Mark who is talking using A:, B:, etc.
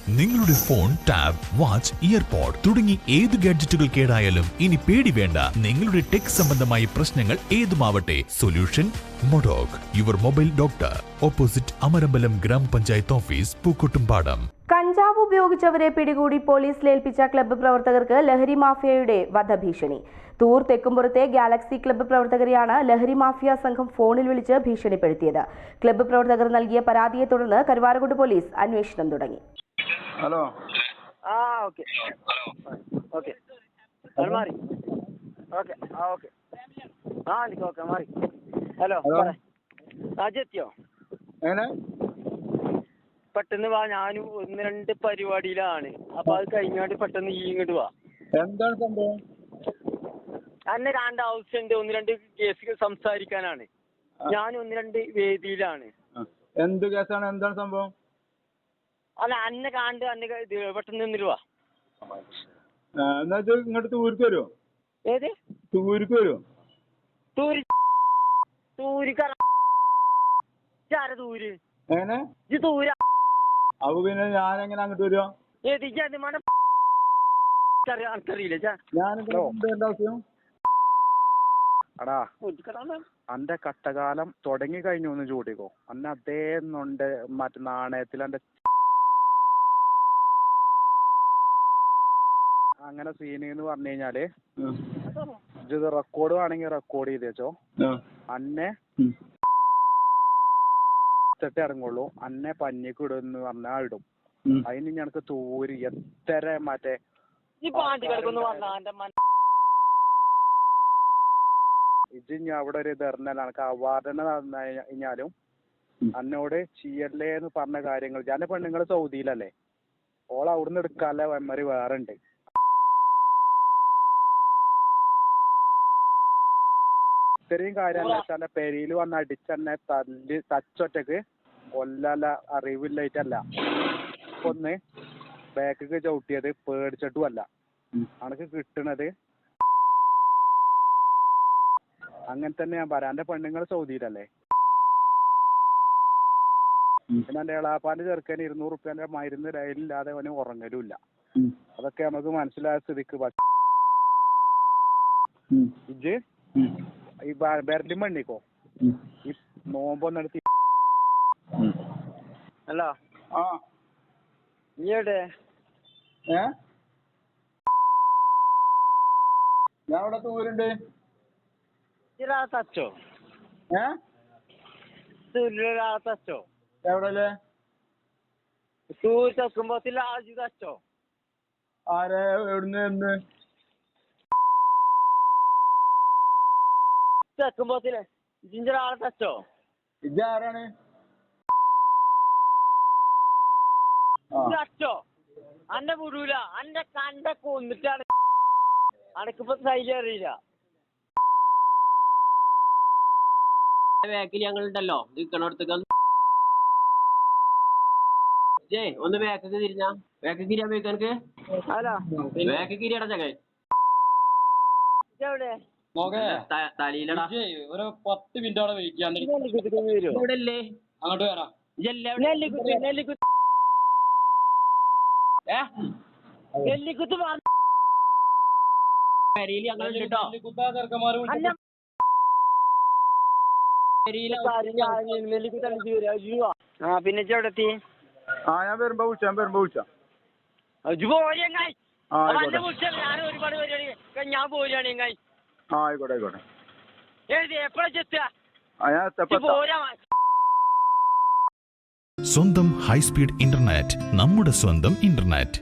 A: നിങ്ങളുടെ phone, tab, watch, earpod തുടങ്ങി ഏത് ഗാഡ്ജറ്റുകൾ കേടായാലും ഇനി പേടി വേണ്ട. നിങ്ങളുടെ ടെക് സംബന്ധമായ പ്രശ്നങ്ങൾ ഏതുമാവട്ടെ, solution Modoc, your mobile doctor, opposite Amarambalam ഗ്രാമപഞ്ചായത്ത് ഓഫീസ്, പൂക്കോട്ടുംപാടം.
B: കഞ്ചാവ് ഉപയോഗിച്ചവരെ പിടികൂടി പോലീസിലേൽപ്പിച്ച ക്ലബ്ബ് പ്രവർത്തകർക്ക് ലഹരി മാഫിയയുടെ വധഭീഷണി. തൂർ തെക്കുംപുറത്തെ ഗാലക്സി ക്ലബ്ബ് പ്രവർത്തകരെയാണ് ലഹരി മാഫിയ സംഘം ഫോണിൽ വിളിച്ച് ഭീഷണിപ്പെടുത്തിയത്. ക്ലബ്ബ് പ്രവർത്തകർ നൽകിയ പരാതിയെ തുടർന്ന് കരുവാരക്കുണ്ട് പോലീസ് അന്വേഷണം തുടങ്ങി.
C: ഹലോ
D: ഓക്കെ മാറി ഓക്കെ ഓക്കെ ഓക്കെ മാറി. ഹലോ എത്തിയോ?
C: എങ്ങനെ
D: പെട്ടെന്ന് വാ, ഞാനും 1-2 പരിപാടിയിലാണ്. അപ്പൊ അത് കഴിഞ്ഞാണ്ട് പെട്ടെന്ന് ഇങ്ങോട്ട് വാ.
C: എന്താണ് സംഭവം?
D: എന്നെ 2 ആവശ്യമുണ്ട്, 1-2 കേസ് സംസാരിക്കാനാണ്. ഞാൻ 1-2 വേദിയിലാണ്.
C: എന്ത് കേസാണ്? എന്താണ് സംഭവം?
D: അല്ല, അന്നെ കാണ്ട് പെട്ടെന്ന് നിന്നിട്ട് വാ.
C: എന്നാ ഇങ്ങോട്ട് തൂർക്ക് വരുമോ?
D: ഏത്
C: തൂർക്ക് വരുമോ?
D: തൂര്
C: എങ്ങനെ
D: തൂര
C: അപ്പൊ പിന്നെ ഞാൻ എങ്ങനെ അങ്ങോട്ട് വരുമോ? ആവശ്യം
E: അടാ, അന്റെ കട്ടകാലം തുടങ്ങി കഴിഞ്ഞു ഒന്ന് ചൂടിക്കോ. അന്നെ അതേന്നുണ്ട് മറ്റേ നാണയത്തിൽ എന്റെ അങ്ങനെ സീന് എന്ന് പറഞ്ഞു കഴിഞ്ഞാല് ഇത് റെക്കോർഡ് വേണമെങ്കിൽ റെക്കോർഡ് ചെയ്ത് വെച്ചോ. അന്നെ ഇറങ്ങുള്ളൂ, അന്നെ പഞ്ഞിക്ക് ഇടുന്ന് പറഞ്ഞാ ഇടും. അതിന് ഞങ്ങൾക്ക് തൂര് എത്ര മറ്റേ ഇത് അവിടെ ഒരു ധർണല്ല എനിക്ക് അവാർഡന നടന്നു കഴിഞ്ഞാലും എന്നോട് ചെയ്യല്ലേ എന്ന് പറഞ്ഞ കാര്യങ്ങൾ. ഞാൻ പെണ്ണുങ്ങൾ സൗദിയിലല്ലേ, ഓൾ അവിടുന്ന് എടുക്കാനുള്ള മെമ്മറി വേറെ ഉണ്ട്. ഇത്രയും കാര്യം എന്താ വെച്ചാൽ പെരിയിൽ വന്ന് അടിച്ചെന്നെ തച്ചൊറ്റക്ക് കൊല്ലാല അറിവില്ലായിട്ടല്ല. ഒന്ന് ബാക്ക് ചവിട്ടിയത് പേടിച്ചിട്ടും അല്ല. അനക്ക് കിട്ടണത് അങ്ങനെ തന്നെ ഞാൻ പറയാം. എന്റെ പെണ്ണുങ്ങൾ സൗദിയിലല്ലേ. പിന്നെ എന്റെ എളാപ്പാന്റെ ചെറുക്കന് 200 റുപ്യന്റെ മരുന്ന് രയിലില്ലാതെ അവന് ഉറങ്ങലും ഇല്ല. അതൊക്കെ നമുക്ക് മനസ്സിലായ സ്ഥിതിക്ക് ഇജ് ഈ ബെർലിൻ മണ്ണിക്കോ ഈ നോമ്പൊന്നെടുത്ത്.
D: ഹലോ നീ എവിടെ?
C: ഞാൻ ഇവിടെ തൂരുണ്ട്.
D: തച്ചോ തച്ചോ
C: എവിടെ
D: തൂര് തെക്കുമ്പോത്തില്ല ആജി തച്ചോ?
C: ആരെ എവിടുന്ന് എന്ന്
D: തെക്കുമ്പോത്തില്ലേ ജിഞ്ചർ ആളെ തച്ചോ?
C: ഇജാരാണ്?
D: തച്ചോ? അന്റെ വിടൂല, അന്റെ കണ്ട കൊന്നിട്ടാണ്. അനക്കിപ്പോ ശൈലി അറിയില്ല.
F: ബാക്കിൽ ഞങ്ങളുണ്ടല്ലോ നിക്കണോടത്തേക്ക് ഒന്ന് ബാക്കൊക്കെ തിരിഞ്ഞാ ബാക്ക് കിരിയാൻ പോയിക്ക് എനിക്ക് ബാക്ക് കിരിയാടാ ചങ്ങായി. തലയിലടാ
G: ഒരു 10 മിനിറ്റ് അവിടെ വെയിറ്റ് ചെയ്യാൻ അങ്ങോട്ട് വരാം.
F: പെരിയിൽ ഞങ്ങളുണ്ട് കേട്ടോ.
D: പിന്നെ എവിടെത്തി?
C: ഞാൻ വരുമ്പോ വിളിച്ചാ
D: ഞാൻ ഒരുപാട് പരിപാടി ഞാൻ പോരുകയാണ്.
C: ആയിക്കോട്ടെ
D: എപ്പോഴാ ചെത്തുക?
A: സ്വന്തം ഹൈസ്പീഡ് ഇന്റർനെറ്റ്, നമ്മുടെ സ്വന്തം ഇന്റർനെറ്റ്.